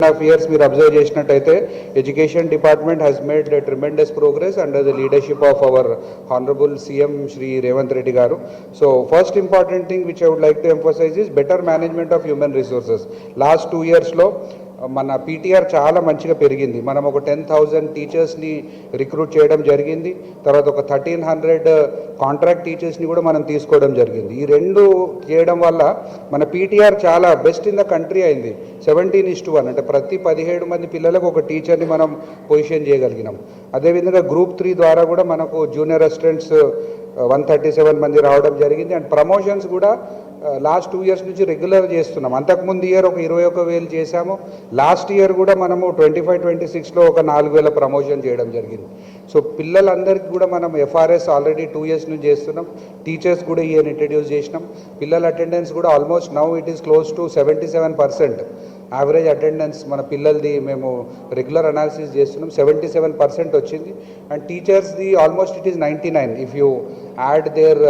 half years మీరు observe చేసినట్టయితే education department has made a tremendous progress under the leadership of our honorable CM Shri Revanth Reddy garu. So first important thing which I would like to emphasize is better management of human resources. Last 2 years లో మన PTR చాలా మంచిగా పెరిగింది. మనం ఒక 10,000 టీచర్స్ని recruit చేయడం జరిగింది. తర్వాత ఒక 1,300 కాంట్రాక్ట్ టీచర్స్ని కూడా మనం తీసుకోవడం జరిగింది. ఈ రెండు చేయడం వల్ల మన పీటీఆర్ చాలా బెస్ట్ ఇన్ ద కంట్రీ అయింది. 17:1 అంటే ప్రతి 17 మంది పిల్లలకు ఒక టీచర్ని మనం పొజిషన్ చేయగలిగినాం. అదేవిధంగా గ్రూప్ 3 ద్వారా కూడా మనకు జూనియర్ అసిస్టెంట్స్ 137 మంది రావడం జరిగింది. అండ్ ప్రమోషన్స్ కూడా లాస్ట్ 2 years నుంచి రెగ్యులర్ చేస్తున్నాం. అంతకుముందు ఇయర్ ఒక 21,000 చేశాము. లాస్ట్ ఇయర్ కూడా మనము 25-26లో ఒక 4,000 ప్రమోషన్ చేయడం జరిగింది. సో పిల్లలందరికీ కూడా మనం ఎఫ్ఆర్ఎస్ ఆల్రెడీ 2 years నుంచి చేస్తున్నాం. టీచర్స్ కూడా ఇయర్ ఇంట్రడ్యూస్ చేసినాం. పిల్లల అటెండెన్స్ కూడా almost now it is close to 77% average attendance మన పిల్లలది మేము రెగ్యులర్ అనాలిసిస్ చేస్తున్నాం. 77% వచ్చింది. అండ్ టీచర్స్ది almost it is 99. If you add there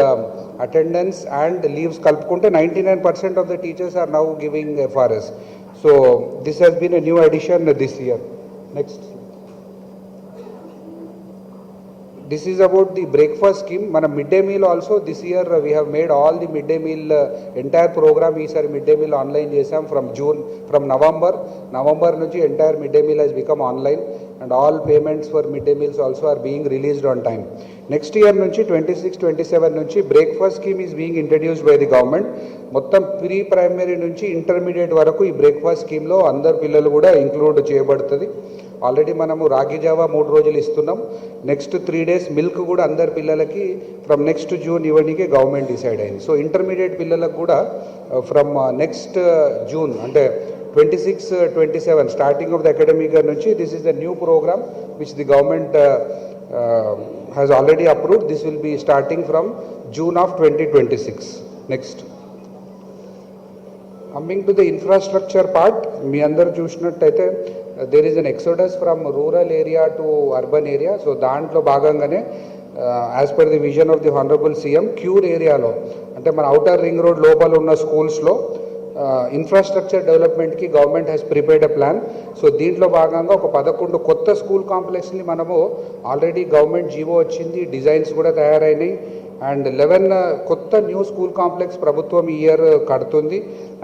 attendance and leaves kalpukunte 99% of the teachers are now giving FRS. So this has been a new addition this year. Next. This is about the breakfast scheme. Mana midday meal also this year we have made all the midday meal entire program is midday meal online chesam from November nunchi entire midday meal has become online and all payments for midday meals also are being released on time. Next year nunchi 26-27 nunchi breakfast scheme is being introduced by the government. మొత్తం pre primary నుంచి intermediate వరకు ఈ breakfast స్కీమ్లో అందరు పిల్లలు కూడా include చేయబడుతుంది. Already మనము రాగి జావా 3 రోజులు ఇస్తున్నాం. నెక్స్ట్ 3 days మిల్క్ కూడా అందరి పిల్లలకి ఫ్రమ్ నెక్స్ట్ జూన్ ఇవ్వడానికి గవర్నమెంట్ డిసైడ్ అయింది. సో ఇంటర్మీడియట్ పిల్లలకు కూడా ఫ్రమ్ నెక్స్ట్ జూన్ అంటే 26-27 starting of the academic year నుంచి this is the new program which the government has already approved. This will be starting from June of 2026. Next. Coming to the infrastructure part, మీ అందరు చూసినట్టయితే there is an exodus from rural area to urban area. So దాంట్లో భాగంగానే as per the vision of the honorable CM cure ఏరియాలో అంటే మన outer ring road లోపల ఉన్న స్కూల్స్లో ఇన్ఫ్రాస్ట్రక్చర్ డెవలప్మెంట్కి government has prepared a plan. So దీంట్లో భాగంగా ఒక 11 కొత్త స్కూల్ కాంప్లెక్స్ని మనము ఆల్రెడీ గవర్నమెంట్ జీవో వచ్చింది, డిజైన్స్ కూడా తయారైనాయి. అండ్ 11 కొత్త న్యూ స్కూల్ కాంప్లెక్స్ ప్రభుత్వం ఈ ఇయర్ కడుతుంది.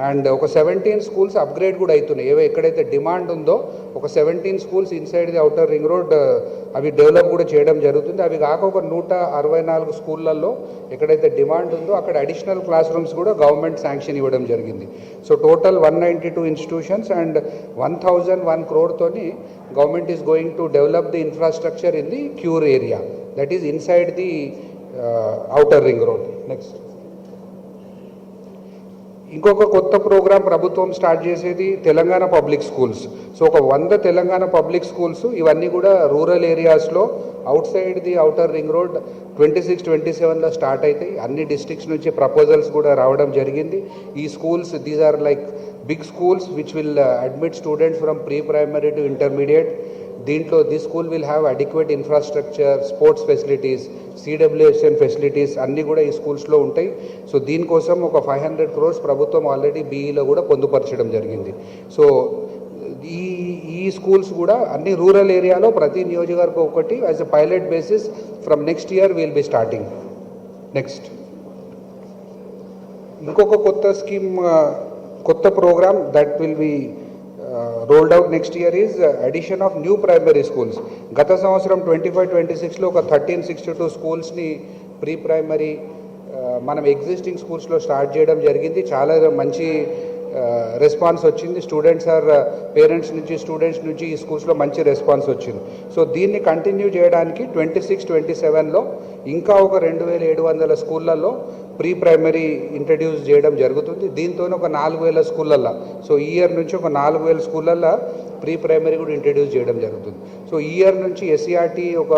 అండ్ ఒక 17 స్కూల్స్ అప్గ్రేడ్ కూడా అవుతున్నాయి. ఎక్కడైతే డిమాండ్ ఉందో ఒక 17 schools inside the outer ring road అవి డెవలప్ కూడా చేయడం జరుగుతుంది. అవి కాక ఒక 164 స్కూళ్ళల్లో ఎక్కడైతే డిమాండ్ ఉందో అక్కడ అడిషనల్ క్లాస్ రూమ్స్ కూడా గవర్నమెంట్ శాంక్షన్ ఇవ్వడం జరిగింది. So total 192 institutions and 1,001 crore తోని government is going to develop the infrastructure in the cure area that is inside the outer ring road. Next ఇంకొక కొత్త ప్రోగ్రాం ప్రభుత్వం start చేసేది Telangana public schools. So ఒక 100 Telangana public schools ఇవన్నీ కూడా rural ఏరియాస్లో outside the outer ring road 26-27లో start అవుతాయి. అన్ని డిస్ట్రిక్ట్స్ నుంచి ప్రపోజల్స్ కూడా రావడం జరిగింది. ఈ schools these are like big schools which will admit students from pre primary to intermediate. దీంట్లో this school will have adequate infrastructure, sports facilities, CWSN facilities అన్నీ కూడా ఈ స్కూల్స్లో ఉంటాయి. సో దీనికోసం ఒక 500 crores ప్రభుత్వం ఆల్రెడీ బీఈలో కూడా పొందుపరచడం జరిగింది. సో ఈ స్కూల్స్ కూడా అన్ని రూరల్ ఏరియాలో ప్రతి నియోజకవర్గం ఒకటి as a pilot basis from next year will be starting. Next ఇంకొక కొత్త స్కీమ్ కొత్త program that will be rolled out next year is addition of new primary schools. గత సంవత్సరం 25-26లో ఒక 1362 స్కూల్స్ని ప్రీ ప్రైమరీ మనం ఎగ్జిస్టింగ్ స్కూల్స్లో స్టార్ట్ చేయడం జరిగింది. చాలా మంచి రెస్పాన్స్ వచ్చింది. పేరెంట్స్ నుంచి స్టూడెంట్స్ నుంచి ఈ స్కూల్స్లో మంచి రెస్పాన్స్ వచ్చింది. సో దీన్ని కంటిన్యూ చేయడానికి 26-27లో ఇంకా ఒక 2,700 స్కూళ్ళల్లో ప్రీ ప్రైమరీ ఇంట్రడ్యూస్ చేయడం జరుగుతుంది. దీంతో ఒక 4,000 స్కూళ్ళల్లో సో ఈ ఇయర్ నుంచి ఒక 4,000 స్కూళ్ళల్లో ప్రీ ప్రైమరీ కూడా ఇంట్రడ్యూస్ చేయడం జరుగుతుంది. సో ఈ ఇయర్ నుంచి ఎస్సీఆర్టీ ఒక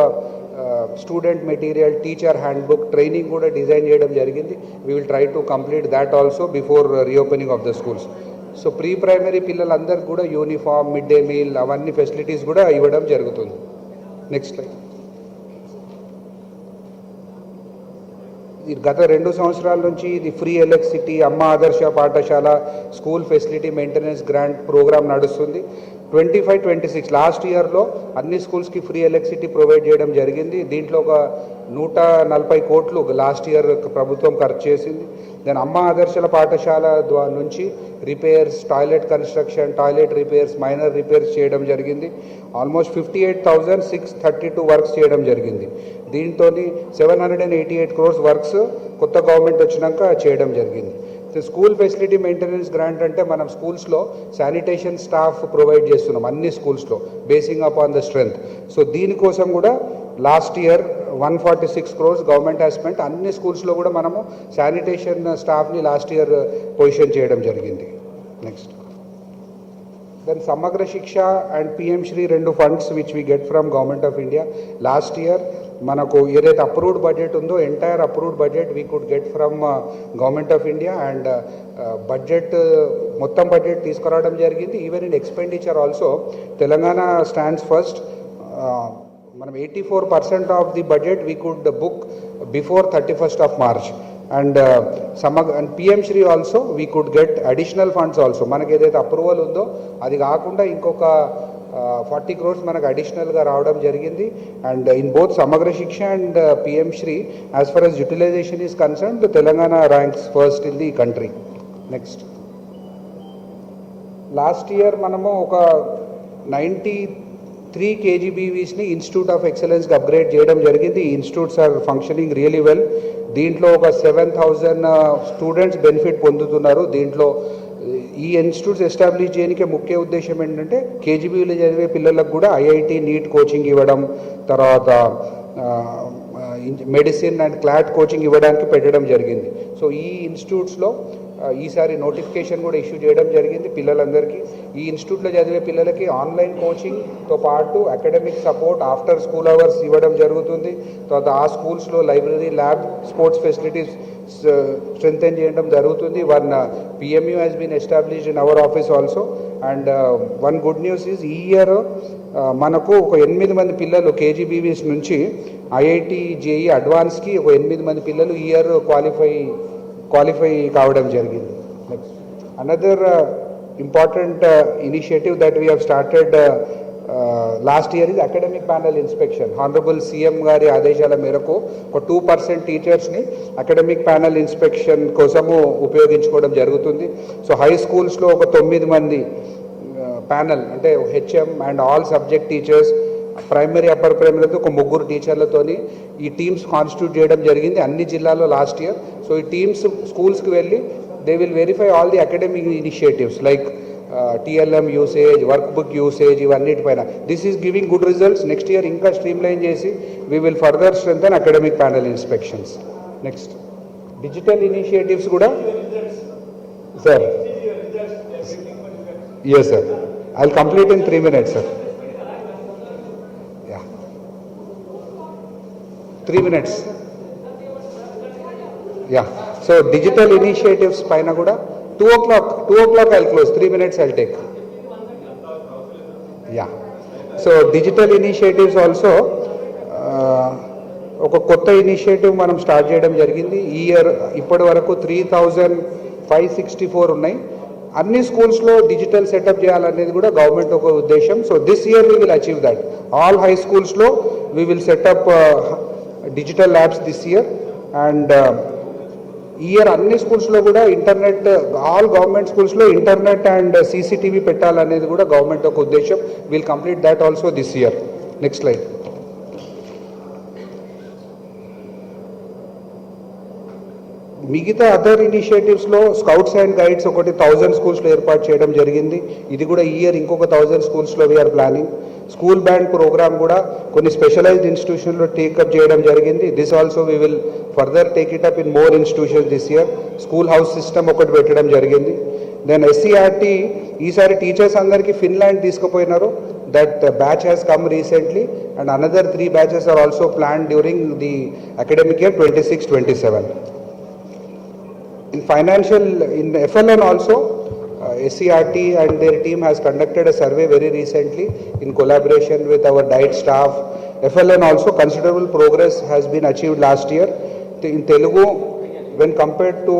student material, teacher handbook, training కూడా డిజైన్ చేయడం జరిగింది. We will try to complete that also before reopening of the schools. So pre primary పిల్లలందరికీ కూడా యూనిఫామ్, మిడ్ డే మీల్ అవన్నీ ఫెసిలిటీస్ కూడా ఇవ్వడం జరుగుతుంది. Next slide. గత 2 సంవత్సరాల నుంచి ఇది free electricity, Amma Adarsha Pathashala, school facility maintenance grant program నడుస్తుంది. 25-26 లాస్ట్ ఇయర్లో అన్ని స్కూల్స్కి ఫ్రీ ఎలక్ట్రిసిటీ ప్రొవైడ్ చేయడం జరిగింది. దీంట్లో ఒక 140 కోట్లు లాస్ట్ ఇయర్ ప్రభుత్వం ఖర్చు చేసింది. దెన్ అమ్మ ఆదర్శల పాఠశాల నుంచి repairs, toilet construction, toilet repairs, minor repairs చేయడం జరిగింది. ఆల్మోస్ట్ 58,632 వర్క్స్ చేయడం జరిగింది. దీంతో 788 crores వర్క్స్ కొత్త గవర్నమెంట్ వచ్చినాక చేయడం జరిగింది. స్కూల్ ఫెసిలిటీ మెయింటెనెన్స్ గ్రాంట్ అంటే మనం స్కూల్స్లో శానిటేషన్ స్టాఫ్ ప్రొవైడ్ చేస్తున్నాం అన్ని స్కూల్స్లో basing upon the strength. So దీనికోసం కూడా last year 146 crores government has spent. అన్ని స్కూల్స్లో కూడా మనము శానిటేషన్ స్టాఫ్ని లాస్ట్ ఇయర్ పొజిషన్ చేయడం జరిగింది. Next then Samagra Shiksha and PM Shri 2 funds which we get from government of India. Last year మనకు ఏదైతే అప్రూవ్డ్ బడ్జెట్ ఉందో entire approved budget we could get from government of India and budget మొత్తం budget తీసుకురావడం జరిగింది. Even in expenditure also Telangana stands first. మనం 84% of the budget we could book before 31st March. And and PM Shri also we could get additional funds also. మనకి ఏదైతే approval ఉందో అది కాకుండా ఇంకొక 40 crores మనకు అడిషనల్గా రావడం జరిగింది. And in both Samagra Shiksha and PM Shri as far as utilization is concern Telangana ranks first in the country. Next last year మనము ఒక 93 KGBVsని ఇన్స్టిట్యూట్ ఆఫ్ ఎక్సలెన్స్కి అప్గ్రేడ్ చేయడం జరిగింది. ఈ institutes are functioning really well. దీంట్లో ఒక 7,000 స్టూడెంట్స్ బెనిఫిట్ పొందుతున్నారు. దీంట్లో ఈ ఇన్స్టిట్యూట్స్ ఎస్టాబ్లిష్ చేయడానికి ముఖ్య ఉద్దేశం ఏంటంటే కేజీబీలో చదివే పిల్లలకు కూడా ఐఐటి నీట్ కోచింగ్ ఇవ్వడం, తర్వాత మెడిసిన్ అండ్ క్లాట్ కోచింగ్ ఇవ్వడానికి పెట్టడం జరిగింది. సో ఈ ఇన్స్టిట్యూట్స్లో ఈసారి నోటిఫికేషన్ కూడా ఇష్యూ చేయడం జరిగింది పిల్లలందరికీ. ఈ ఇన్స్టిట్యూట్లో చదివే పిల్లలకి ఆన్లైన్ కోచింగ్తో పాటు academic support after school hours ఇవ్వడం జరుగుతుంది. తర్వాత ఆ స్కూల్స్లో library, lab, sports facilities strengthen చేయడం జరుగుతుంది. One PMU has been established in our office also. And one good news is ఈ ఇయర్ మనకు ఒక 8 మంది పిల్లలు కేజీబీవీస్ నుంచి ఐఐటి జేఈ అడ్వాన్స్కి ఒక 8 మంది పిల్లలు ఈ ఇయర్ క్వాలిఫై కావడం జరిగింది. Next another important initiative that we have started last year is academic panel inspection. Honourable CM గారి ఆదేశాల మేరకు ఒక 2% టీచర్స్ని అకాడమిక్ ప్యానల్ ఇన్స్పెక్షన్ కోసము ఉపయోగించుకోవడం జరుగుతుంది. సో హై స్కూల్స్లో ఒక 9 మంది ప్యానల్ అంటే HM and all subject teachers, primary upper ప్రైమరీతో ఒక 3 టీచర్లతోని ఈ టీమ్స్ కాన్స్టిట్యూట్ చేయడం జరిగింది అన్ని జిల్లాల్లో లాస్ట్ ఇయర్. సో ఈ టీమ్స్ స్కూల్స్కి వెళ్ళి they will verify all the academic initiatives like TLM usage, workbook usage, ఇవన్నిటిపైన. This is giving good results. Next year ఇంకా స్ట్రీమ్లైన్ చేసి we will further strengthen academic panel inspections. Next digital initiatives కూడా sir. Yes sir, I'll complete in 3 minutes sir. Yeah, 3 minutes. Yeah, so digital initiatives paina kuda 2 o'clock I'll close. 3 minutes I'll take. Yeah, so digital initiatives also ఒక కొత్త initiative మనం start చేయడం జరిగింది. ఈ year ఇప్పటి వరకు 3,564 ఉన్నాయి. అన్ని స్కూల్స్లో డిజిటల్ సెటప్ చేయాలనేది కూడా గవర్నమెంట్ ఒక ఉద్దేశం. So this year we will achieve that. All high స్కూల్స్లో we will set up digital labs this year. And ఈ ఇయర్ అన్ని స్కూల్స్లో కూడా ఇంటర్నెట్, ఆల్ గవర్నమెంట్ స్కూల్స్లో ఇంటర్నెట్ అండ్ CCTV పెట్టాలనేది కూడా గవర్నమెంట్ ఒక ఉద్దేశం. Will complete that also this year. Next slide. మిగతా అదర్ ఇనిషియేటివ్స్లో స్కౌట్స్ అండ్ గైడ్స్ ఒకటి 1000 స్కూల్స్లో ఏర్పాటు చేయడం జరిగింది. ఇది కూడా ఈ ఇయర్ ఇంకొక 1000 స్కూల్స్లో we're planning. School band program కూడా కొన్ని స్పెషలైజ్డ్ ఇన్స్టిట్యూషన్లో టేకప్ చేయడం జరిగింది. This also we will further take it up in more institutions this year. School house system ఒకటి పెట్టడం జరిగింది. దెన్ SCRT ఈసారి టీచర్స్ అందరికీ ఫిన్లాండ్ తీసుకుపోయినారు. That batch has come recently and another 3 batches are also plan during the academic year 26-27. In FLN also, SCRT and their team has conducted a survey very recently in collaboration with our diet staff. FLN also considerable progress has been achieved last year. In Telugu, when compared to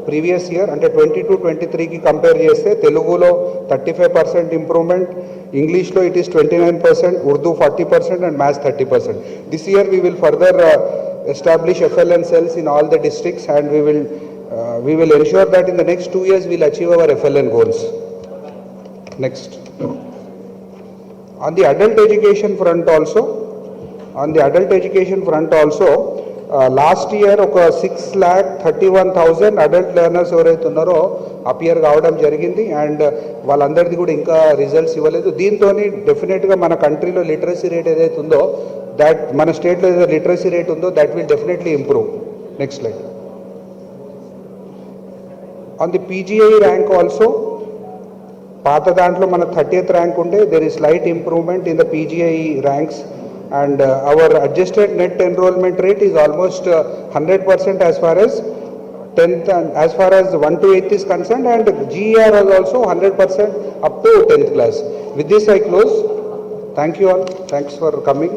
previous year అంటే 22-23కి compare చేస్తే తెలుగులో 35% improvement, ఇంగ్లీష్లో it is 29%, Urdu 40% and maths 30%. This year we will further establish FLN cells in all the districts, and we will ensure that in the next 2 years we'll achieve our FLN goals. Next, on the adult education front also, last year oka 6,31,000 adult learners ఎవరైతే ఉన్నారో appear కావడం జరిగింది, and వాళ్ళందరిది కూడా ఇంకా results ఇవ్వలేదు. దీంతో డెఫినెట్గా మన కంట్రీలో లిటరసీ రేట్ ఏదైతే ఉందో that మన స్టేట్లో ఏదైతే లిటరసీ రేట్ ఉందో that will definitely improve. Next slide. On the PGI rank also, పాత దాంట్లో మన 30th ర్యాంక్ ఉండే, there is slight improvement in the PGI ranks, and our adjusted net enrollment rate is almost 100% as far as 10th and as far as 1 to 8th is concerned, and GER is also 100% up to 10th class. With this I close. Thank you all. Thanks for coming.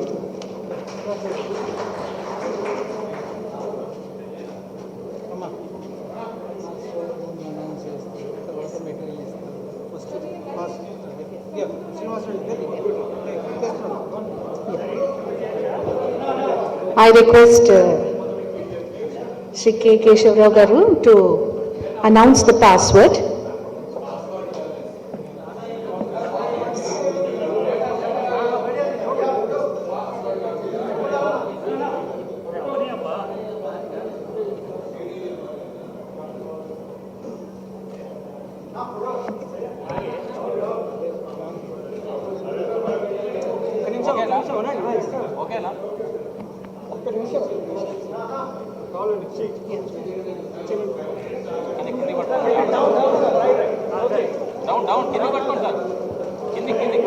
I request Shri K. Keshavrao Garu to announce the password. Down కింద పట్టుకోండి sir, కింది కొంచెం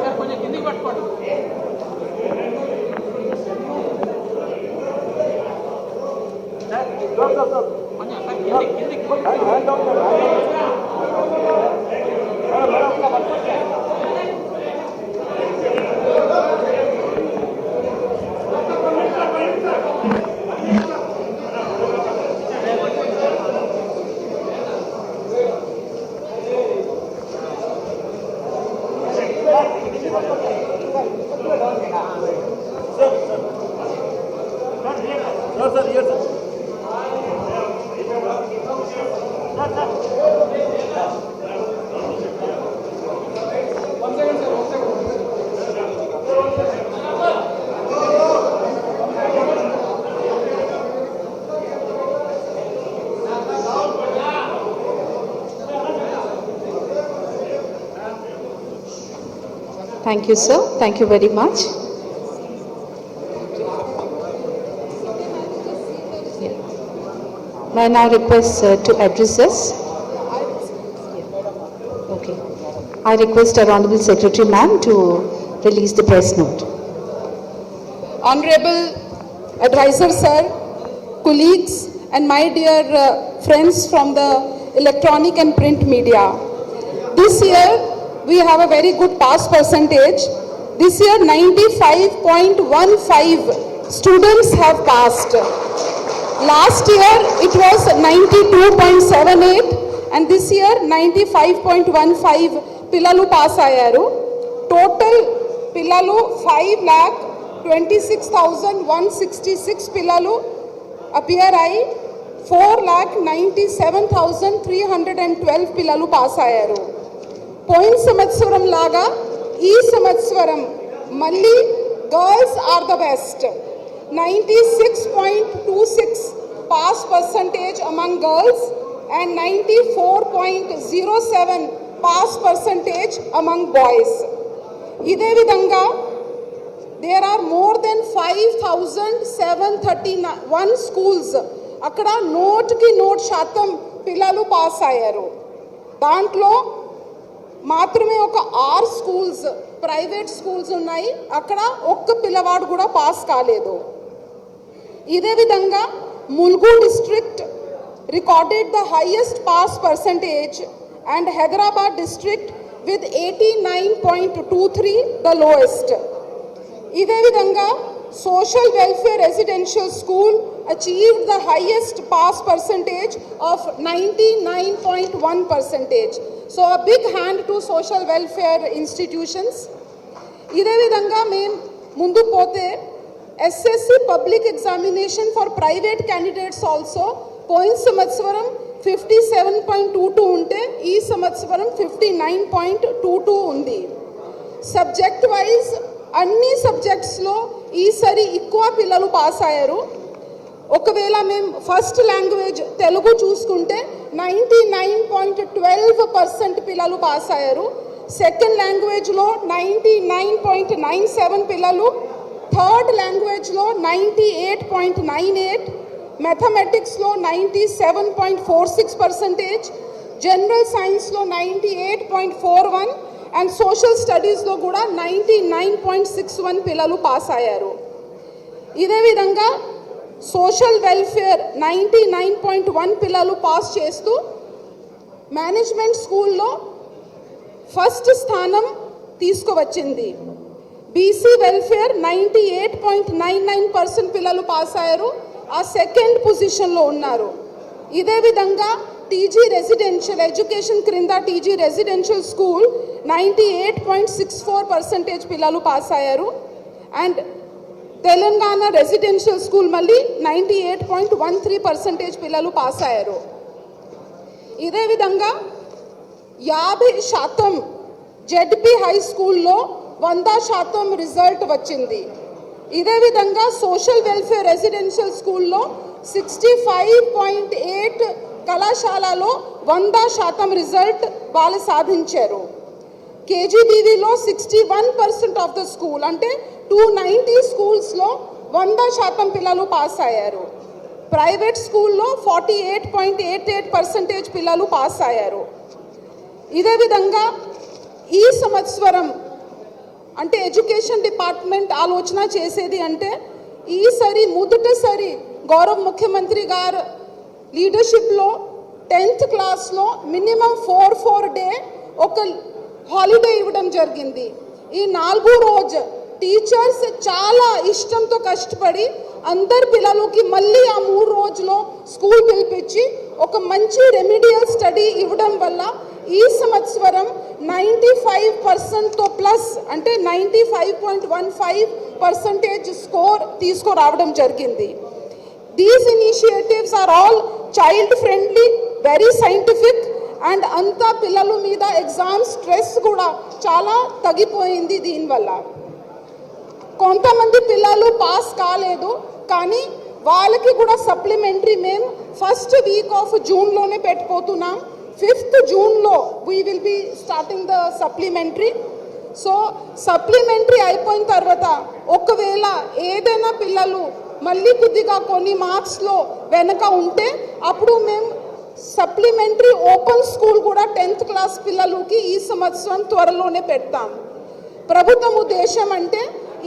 sir కొంచెం కిందికి పట్టుకోండి. కొంచెం sir కిందికి Thank you, sir. Thank you very much. Yeah. May I now request to address us? Okay. I request our Honorable Secretary Ma'am to release the press note. Honorable Advisor Sir, colleagues and my dear friends from the electronic and print media. This year we have a very good pass percentage. This year 95.15 students have passed. Last year it was 92.78 and this year 95.15 పిల్లలు pass అయ్యారు. Total పిల్లలు 5,26,166 పిల్లలు appear అయి 4,97,312 పిల్లలు pass అయ్యారు. పోయిన సంవత్సరం లాగా ఈ సంవత్సరం మళ్ళీ girls are the best. 96.26 pass percentage among girls and 94.07 pass percentage among boys. ఇదే విధంగా there are more than 5,731 schools. అక్కడ నోట్కి నోట్ శాతం పిల్లలు పాస్ అయ్యారు. దాంట్లో మాత్రమే ఒక 6 స్కూల్స్ ప్రైవేట్ స్కూల్స్ ఉన్నాయి, అక్కడ ఒక్క పిల్లవాడు కూడా పాస్ కాలేదు. ఇదే విధంగా Mulugu district recorded the highest pass percentage and Hyderabad district with 89.23 the lowest. ఇదే విధంగా Social Welfare Residential School achieved the highest pass percentage of 99.1%. So a big hand to social welfare institutions. ఇదే విధంగా మేము ముందు పోతే SSC public examination for private candidates also పోయిన సంవత్సరం 57.22 ఉంటే ఈ సంవత్సరం 59.22 ఉంది. సబ్జెక్ట్ వైజ్ అన్ని సబ్జెక్ట్స్లో ఈసారి ఎక్కువ పిల్లలు పాస్ అయ్యారు. ఒకవేళ మేము ఫస్ట్ లాంగ్వేజ్ తెలుగు చూసుకుంటే 99.12% పిల్లలు పాస్ అయ్యారు. సెకండ్ లాంగ్వేజ్లో 99.97 పిల్లలు, థర్డ్ లాంగ్వేజ్లో 98.98, మ్యాథమెటిక్స్లో 97.46%, జనరల్ సైన్స్లో 98.41 అండ్ సోషల్ స్టడీస్లో కూడా 99.61 పిల్లలు పాస్ అయ్యారు. ఇదే విధంగా సోషల్ వెల్ఫేర్ 99.1 పిల్లలు పాస్ చేస్తూ మేనేజ్మెంట్ స్కూల్లో ఫస్ట్ స్థానం తీసుకువచ్చింది. బీసీ వెల్ఫేర్ 98.99% పిల్లలు పాస్ అయ్యారు, ఆ సెకండ్ పొజిషన్లో ఉన్నారు. ఇదే విధంగా టీజీ రెసిడెన్షియల్ ఎడ్యుకేషన్ క్రింద టీజీ రెసిడెన్షియల్ స్కూల్ 98.64% పిల్లలు పాస్ అయ్యారు. అండ్ తెలంగాణ రెసిడెన్షియల్ స్కూల్ మళ్ళీ 98.13% పిల్లలు పాస్ అయ్యారు. ఇదే విధంగా 50% జెడ్పీ హై స్కూల్లో 100% రిజల్ట్ వచ్చింది. ఇదే విధంగా సోషల్ వెల్ఫేర్ రెసిడెన్షియల్ స్కూల్లో 65.8 కళాశాలలో 100% రిజల్ట్ వాళ్ళు సాధించారు. కేజీబీవీలో 61% ఆఫ్ ద స్కూల్ అంటే 290 స్కూల్స్లో 100% పిల్లలు పాస్ అయ్యారు. ప్రైవేట్ స్కూల్లో 48.88% పిల్లలు పాస్ అయ్యారు. ఇదే విధంగా ఈ సంవత్సరం అంటే ఎడ్యుకేషన్ డిపార్ట్మెంట్ ఆలోచన చేసేది అంటే ఈసారి మొదటిసారి గౌరవ ముఖ్యమంత్రి గారు లీడర్షిప్లో 10th క్లాస్లో మినిమం 4 డే ఒక హాలిడే ఇవ్వడం జరిగింది. ఈ 4 రోజు టీచర్స్ చాలా ఇష్టంతో కష్టపడి అందరు పిల్లలకి మళ్ళీ ఆ 3 రోజులో స్కూల్ పిలిపించి ఒక మంచి రెమిడియల్ స్టడీ ఇవ్వడం వల్ల ఈ సంవత్సరం 95%తో ప్లస్ అంటే 95.15% స్కోర్ తీసుకురావడం జరిగింది. These initiatives are all child friendly, very scientific and అంతా పిల్లల మీద ఎగ్జామ్ స్ట్రెస్ కూడా చాలా తగ్గిపోయింది దీనివల్ల. కొంతమంది పిల్లలు పాస్ కాలేదు కానీ వాళ్ళకి కూడా సప్లిమెంటరీ మేము ఫస్ట్ వీక్ ఆఫ్ జూన్లోనే పెట్టిపోతున్నాం. 5th జూన్లో we will be starting the supplementary. So supplementary అయిపోయిన తర్వాత ఒకవేళ ఏదైనా పిల్లలు మళ్ళీ కొద్దిగా కొన్ని మార్క్స్లో వెనక ఉంటే అప్పుడు మేము సప్లిమెంటరీ ఓపెన్ స్కూల్ కూడా 10th క్లాస్ పిల్లలకి ఈ సంవత్సరం త్వరలోనే పెడతాం. ప్రభుత్వం ఉద్దేశం అంటే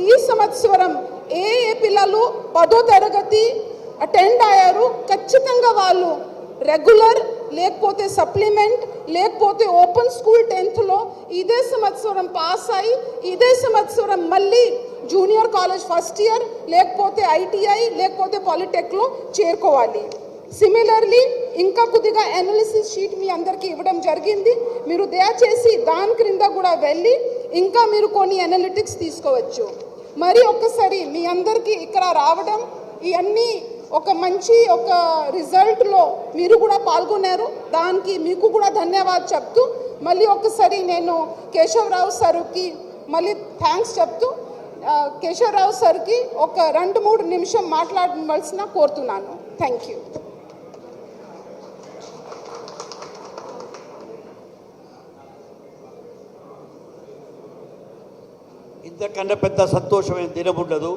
ఈ సంవత్సరం ఏ పిల్లలు 10వ తరగతి అటెండ్ అయ్యారు ఖచ్చితంగా వాళ్ళు రెగ్యులర్ లేకపోతే సప్లిమెంట్ లేకపోతే ఓపెన్ స్కూల్ 10thలో ఇదే సంవత్సరం పాస్ అయ్యి ఇదే సంవత్సరం మళ్ళీ జూనియర్ కాలేజ్ ఫస్ట్ ఇయర్ లేకపోతే ఐటీఐ లేకపోతే పాలిటెక్లో చేరుకోవాలి. సిమిలర్లీ ఇంకా కొద్దిగా అనాలిసిస్ షీట్ మీ అందరికీ ఇవ్వడం జరిగింది. మీరు దయచేసి దాని క్రింద కూడా వెళ్ళి ఇంకా మీరు కొన్ని అనలిటిక్స్ తీసుకోవచ్చు. మరి ఒక్కసారి మీ అందరికీ ఇక్కడ రావడం ఇవన్నీ ఒక మంచి ఒక రిజల్ట్లో మీరు కూడా పాల్గొన్నారు, దానికి మీకు కూడా ధన్యవాదాలు చెప్తూ మళ్ళీ ఒక్కసారి నేను కేశవరావు సార్కి మళ్ళీ థ్యాంక్స్ చెప్తూ కేశవరావు సార్కి ఒక 2-3 నిమిషం మాట్లాడవలసిన కోరుతున్నాను. Thank you. ఇంతకన్నా పెద్ద సంతోషమైన దినం ఉండదు.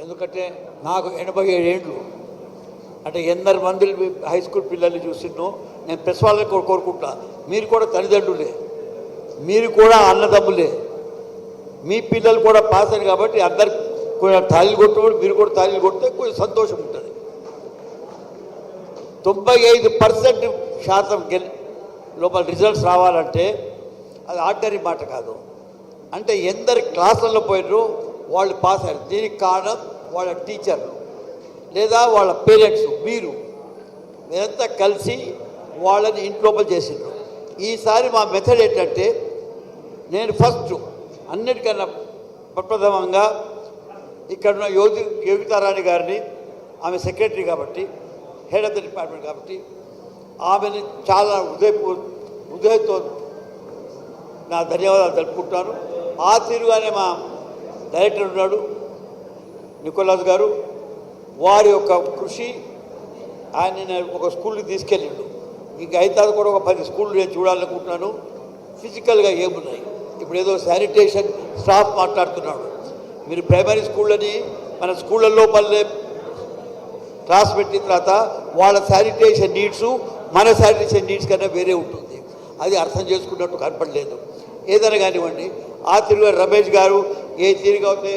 ఎందుకంటే నాకు 87 ఏళ్ళు అంటే ఎందరు మంది హై స్కూల్ పిల్లల్ని చూసినో నేను ప్రెస్ వాళ్ళని కోరుకుంటా. మీరు కూడా తల్లిదండ్రులే, మీరు కూడా అన్నదమ్ములే, మీ పిల్లలు కూడా పాస్ అయ్యారు కాబట్టి అందరు కొంచెం తాళీలు కొట్టినప్పుడు మీరు కూడా తాళీలు కొడితే కొంచెం సంతోషం ఉంటుంది. 95% లోపల రిజల్ట్స్ రావాలంటే అది ఆర్డినరీ మాట కాదు. అంటే ఎందరు క్లాసుల్లో పోయినరు వాళ్ళు పాస్ అయ్యారు. దీనికి కారణం వాళ్ళ టీచర్లు లేదా వాళ్ళ పేరెంట్స్, మీరంతా కలిసి వాళ్ళని ఇంట్లోపల చేసిండ్రు. ఈసారి మా మెథడ్ ఏంటంటే, నేను ఫస్ట్ అన్నిటికన్నా ప్రప్రథమంగా ఇక్కడున్న యోగితారాణి గారిని, ఆమె సెక్రటరీ కాబట్టి, హెడ్ ఆఫ్ ద డిపార్ట్మెంట్ కాబట్టి, ఆమెని చాలా హృదయంతో నా ధన్యవాదాలు తెలుపుకుంటాను. ఆ తీరుగానే మా డైరెక్టర్ ఉన్నాడు నికోలాస్ గారు, వారి యొక్క కృషి, ఆయన నేను ఒక స్కూల్కి తీసుకెళ్ళిండు. ఇంకా అయితే కూడా ఒక 10 స్కూళ్ళు నేను చూడాలనుకుంటున్నాను. ఫిజికల్గా ఏమున్నాయి, ఇప్పుడు ఏదో శానిటేషన్ స్టాఫ్ మాట్లాడుతున్నాడు. మీరు ప్రైమరీ స్కూళ్ళని మన స్కూళ్ళల్లో పల్లె క్లాస్ పెట్టిన తర్వాత వాళ్ళ శానిటేషన్ నీడ్స్ మన శానిటేషన్ నీడ్స్ కన్నా వేరే ఉంటుంది. అది అర్థం చేసుకున్నట్టు కనపడలేదు. ఏదైనా కానివ్వండి, ఆ తిరుగు రమేష్ గారు ఏ తిరిగి అవుతే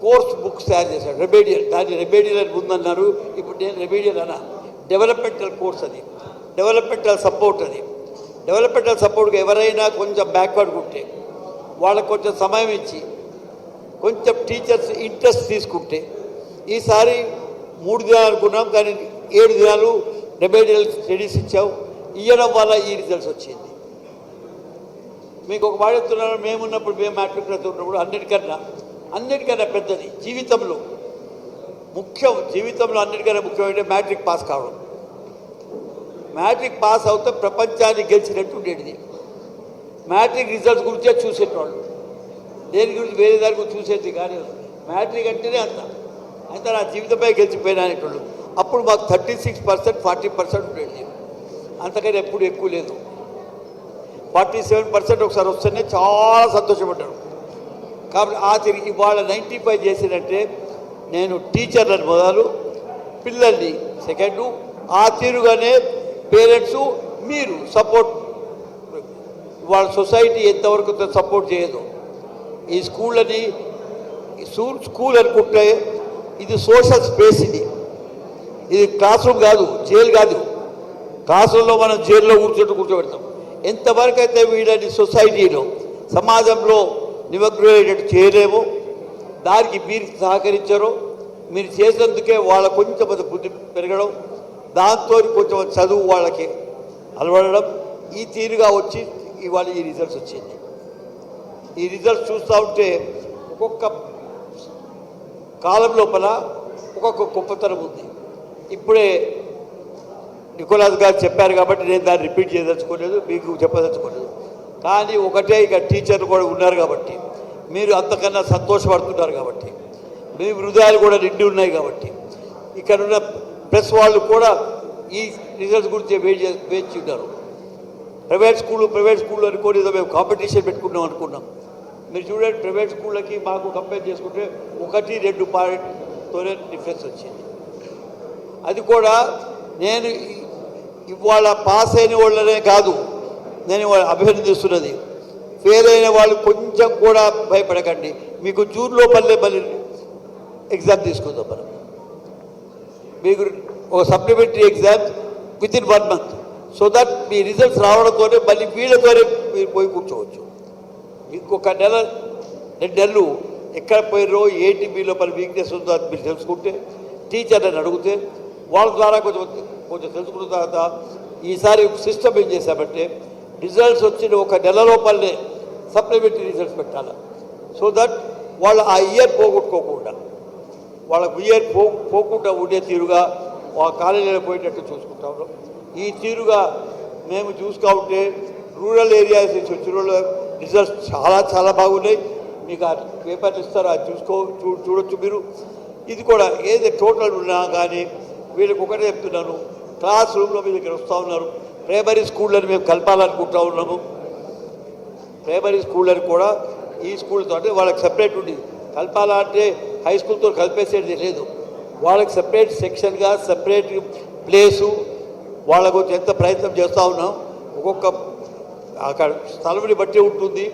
కోర్స్ బుక్స్ తయారు చేశాడు. రెమెడియల్, దాన్ని రెమెడియల్ అని ముందన్నారు, ఇప్పుడు నేను రెమెడియల్ అన్నా. డెవలప్మెంటల్ కోర్స్ అది, డెవలప్మెంటల్ సపోర్ట్ అది. డెవలప్మెంటల్ సపోర్ట్గా ఎవరైనా కొంచెం బ్యాక్వర్డ్ ఉంటే వాళ్ళకు కొంచెం సమయం ఇచ్చి కొంచెం టీచర్స్ ఇంట్రెస్ట్ తీసుకుంటే, ఈసారి 3 దినాలు అనుకున్నాం కానీ 7 దినాలు రెమెడియల్ స్టడీస్ ఇచ్చావు. ఇవ్వడం వల్ల ఈ రిజల్ట్స్ వచ్చింది. మీకు ఒక మాట చెప్తున్నాను, మేమున్నప్పుడు, మేము మ్యాట్రిక్ ఉన్నప్పుడు అన్నిటికన్నా పెద్దది జీవితంలో అన్నిటికన్నా ముఖ్యమైన మ్యాట్రిక్ పాస్ కావడం. మ్యాట్రిక్ పాస్ అవుతే ప్రపంచాన్ని గెలిచినట్టు ఉండేది. మ్యాట్రిక్ రిజల్ట్స్ గురించే చూసేటవాళ్ళు, దేని గురించి వేరే దాని గురించి చూసేది కానీ మ్యాట్రిక్ అంటేనే అంత నా జీవితంపై గెలిచిపోయినా అనేటోళ్ళు. అప్పుడు మాకు 36%, 40% ఉండేది, అంతకని ఎప్పుడు ఎక్కువ లేదు. 47% ఒకసారి వస్తేనే చాలా సంతోషపడ్డాడు. కాబట్టి ఆ తిరిగి ఇవాళ 95 చేసినట్టే నేను టీచర్లను మొదలు పిల్లల్ని సెకండు, ఆ తీరుగానే పేరెంట్స్ మీరు సపోర్ట్. వాళ్ళ సొసైటీ ఎంతవరకు సపోర్ట్ చేయదు. ఈ స్కూళ్ళని స్కూల్ అనుకుంటే ఇది సోషల్ స్పేస్, ఇది క్లాస్ రూమ్ కాదు, జైలు కాదు. క్లాస్ రూమ్లో మనం జైల్లో కూర్చోబెడతాం. ఎంతవరకు అయితే వీళ్ళని సొసైటీలో సమాజంలో నిమగ్నమయ్యేటట్టు చేయలేము. దానికి మీరు సహకరించారో, మీరు చేసినందుకే వాళ్ళ కొంచెం బుద్ధి పెరగడం, దాంతో కొంచెం చదువు వాళ్ళకి అలవడడం, ఈ తీరుగా వచ్చి ఇవాళ ఈ రిజల్ట్స్ వచ్చింది. ఈ రిజల్ట్స్ చూస్తూ ఉంటే ఒక్కొక్క కాలం లోపల ఒక్కొక్క గొప్పతనం ఉంది. ఇప్పుడే నికోలాస్ గారు చెప్పారు కాబట్టి నేను దాన్ని రిపీట్ చేయదలుచుకోలేదు, మీకు చెప్పదలుచుకోలేదు. కానీ ఒకటే, ఇక టీచర్లు కూడా ఉన్నారు కాబట్టి, మీరు అంతకన్నా సంతోషపడుతున్నారు కాబట్టి, మీ హృదయాలు కూడా నిండి ఉన్నాయి కాబట్టి, ఇక్కడున్న ప్రెస్ వాళ్ళు కూడా ఈ రిజల్ట్స్ గురించి వేచి ఉన్నారు. ప్రైవేట్ స్కూళ్ళు అనుకోని ఏదో మేము కాంపిటీషన్ పెట్టుకున్నాం అనుకున్నాం. మీరు చూడండి, ప్రైవేట్ స్కూళ్ళకి మాకు కంపేర్ చేసుకుంటే 1-2 పాయింట్తోనే డిఫరెన్స్ వచ్చింది. అది కూడా నేను ఇవాళ పాస్ అయిన వాళ్ళనే కాదు నేను అభినందిస్తున్నది, ఫెయిల్ అయిన వాళ్ళు కొంచెం కూడా భయపడకండి. మీకు జూన్లో మళ్ళీ ఎగ్జామ్ తీసుకుందాం మనం. మీకు ఒక supplementary exam within 1 month, so that మీ రిజల్ట్స్ రావడంతోనే మళ్ళీ వీళ్ళతోనే మీరు పోయి కూర్చోవచ్చు. ఇంకొక 1-2 నెలలు ఎక్కడ పోయినో, ఏంటి మీ లోపల వీక్నెస్ ఉందో అది మీరు తెలుసుకుంటే, టీచర్ని అడిగితే వాళ్ళ ద్వారా కొంచెం తెలుసుకున్న తర్వాత ఈసారి సిస్టమ్ ఏం చేశామంటే, రిజల్ట్స్ వచ్చిన 1 నెల లోపలనే సప్లిమెంటరీ రిజల్ట్స్ పెట్టాలి. సో దట్ వాళ్ళు ఆ ఇయర్ పోగొట్టుకోకుండా, వాళ్ళకు ఇయర్ పోకుండా ఉండే తీరుగా ఆ కాలేజీలో పోయేటట్టు చూసుకుంటా ఉన్నాం. ఈ తీరుగా మేము చూస్తూ ఉంటే రూరల్ ఏరియాస్ నుంచి వచ్చిన రిజల్ట్స్ చాలా బాగున్నాయి. మీకు ఆ పేపర్లు ఇస్తారు, అది చూడొచ్చు మీరు. ఇది కూడా ఏది టోటల్ ఉన్నా కానీ వీళ్ళకి ఒకటే చెప్తున్నాను, క్లాస్ రూమ్లో మీ దగ్గర వస్తూ ఉన్నారు. ప్రైమరీ స్కూళ్ళని మేము కలపాలనుకుంటూ ఉన్నాము. ప్రైమరీ స్కూళ్ళని కూడా ఈ స్కూల్తో అంటే వాళ్ళకి సెపరేట్ ఉంది. కలపాలంటే హై స్కూల్తో కలిపేసేది లేదు. వాళ్ళకి సెపరేట్ సెక్షన్గా సెపరేట్ ప్లేసు వాళ్ళకు ఎంత ప్రయత్నం చేస్తూ ఉన్నాం. ఒక్కొక్క అక్కడ స్థలంని బట్టి ఉంటుంది.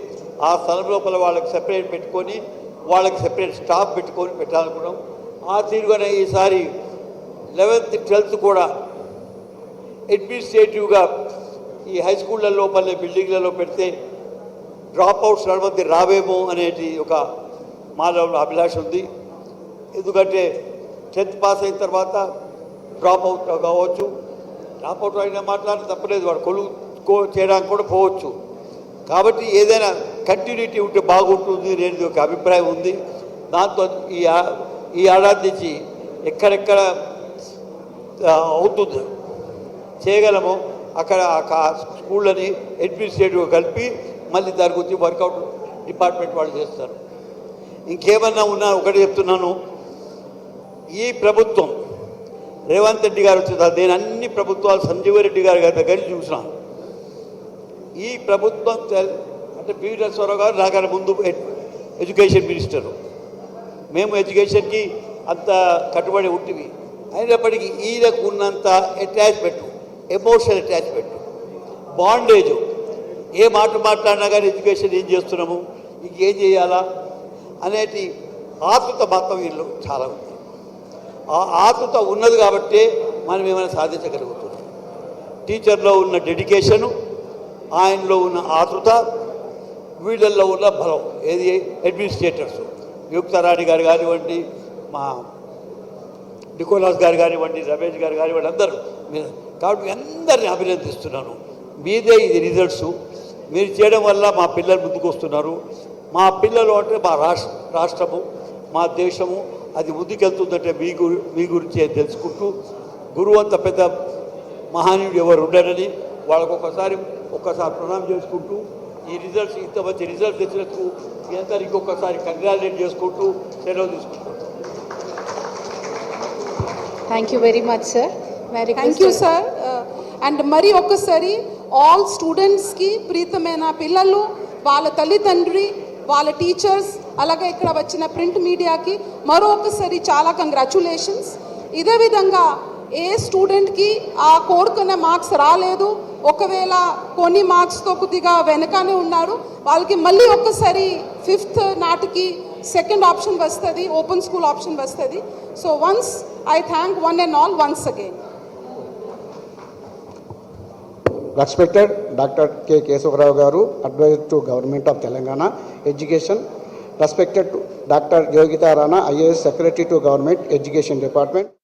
ఆ స్థలం లోపల వాళ్ళకి సెపరేట్ పెట్టుకొని, వాళ్ళకి సెపరేట్ స్టాఫ్ పెట్టుకొని పెట్టాలనుకున్నాం. ఆ తీరుగానే ఈసారి 11th, 12th కూడా అడ్మినిస్ట్రేటివ్గా ఈ హై స్కూళ్ళ లోపల బిల్డింగ్లలో పెడితే డ్రాప్ అవుట్స్ నడవద్ది రావేమో అనేది ఒక మాలో అభిలాష ఉంది. ఎందుకంటే 10th పాస్ అయిన తర్వాత డ్రాప్ అవుట్ కావచ్చు, డ్రాప్ అవుట్ అయినా మాట్లాడితే తప్పలేదు, వాడు కొలువు చేయడానికి కూడా పోవచ్చు. కాబట్టి ఏదైనా కంటిన్యూటీ ఉంటే బాగుంటుంది అనేది ఒక అభిప్రాయం ఉంది. దాంతో ఈ ఏడాది నుంచి ఎక్కడెక్కడ అవుతుంది చేయగలము అక్కడ స్కూళ్ళని అడ్మినిస్ట్రేటివ్గా కలిపి మళ్ళీ దాని గురించి వర్కౌట్ డిపార్ట్మెంట్ వాళ్ళు చేస్తారు. ఇంకేమన్నా ఉన్నా ఒకటి చెప్తున్నాను, ఈ ప్రభుత్వం రేవంత్ రెడ్డి గారు వచ్చిందా, నేను అన్ని ప్రభుత్వాలు సంజీవ్ రెడ్డి గారి దగ్గర చూసినాను. ఈ ప్రభుత్వం అంటే పివి నరసింహారావు గారు నాకన్నా ముందు ఎడ్యుకేషన్ మినిస్టరు, మేము ఎడ్యుకేషన్కి అంత కట్టుబడి ఉంటుంది. అయినప్పటికీ ఈయనకు ఉన్నంత అటాచ్మెంట్, ఎమోషనల్ అటాచ్మెంట్, బాండేజ్, ఏ మాట మాట్లాడినా కానీ ఎడ్యుకేషన్ ఏం చేస్తున్నాము, ఇంకేం చేయాలా అనేది ఆతృత మాత్రం వీళ్ళు చాలా ఉంది. ఆ ఆతృత ఉన్నది కాబట్టి మనం ఏమైనా సాధించగలుగుతున్నాం. టీచర్లో ఉన్న డెడికేషను, ఆయనలో ఉన్న ఆతృత, వీళ్ళల్లో ఉన్న బలం, ఏది అడ్మినిస్ట్రేటర్స్ యుక్తారాణి గారు కానివ్వండి, మా నికోలాస్ గారు కానివ్వండి, రమేష్ గారు కానివ్వండి, అందరూ మీరు కాబట్టి అందరినీ అభినందిస్తున్నాను. మీదే ఇది రిజల్ట్స్. మీరు చేయడం వల్ల మా పిల్లలు ముందుకు వస్తున్నారు. మా పిల్లలు అంటే మా రాష్ట్రము, మా దేశము అది ముందుకెళ్తుందంటే మీ గురించి తెలుసుకుంటూ, గురువు అంత పెద్ద మహానీయుడు ఎవరు ఉండరని వాళ్ళకు ఒక్కసారి ప్రణామం చేసుకుంటూ, ఈ రిజల్ట్స్ ఇంత మంచి రిజల్ట్ తెచ్చినందుకు మీ అందరూ ఇంకొకసారి కంగ్రాచులేట్ చేసుకుంటూ సెలవు తీసుకుంటాం. Thank you very much, sir. Thank you sir. And మరి ఒక్కసారి ఆల్ స్టూడెంట్స్కి, ప్రీతమైన పిల్లలు, వాళ్ళ తల్లిదండ్రి, వాళ్ళ టీచర్స్, అలాగే ఇక్కడ వచ్చిన ప్రింట్ మీడియాకి మరో ఒక్కసారి చాలా కంగ్రాచులేషన్స్. ఇదే విధంగా ఏ స్టూడెంట్కి ఆ కోరుకున్న మార్క్స్ రాలేదు, ఒకవేళ కొన్ని మార్క్స్తో కొద్దిగా వెనకానే ఉన్నారు, వాళ్ళకి మళ్ళీ ఒక్కసారి 5th నాటికి సెకండ్ ఆప్షన్ వస్తుంది, ఓపెన్ స్కూల్ ఆప్షన్ వస్తుంది. So once I thank one and all once again. Respected Dr. K. Kesavarao Garu, Advisor to Government of Telangana Education. Respected Dr. Yogita Rana, IAS Secretary to Government Education Department.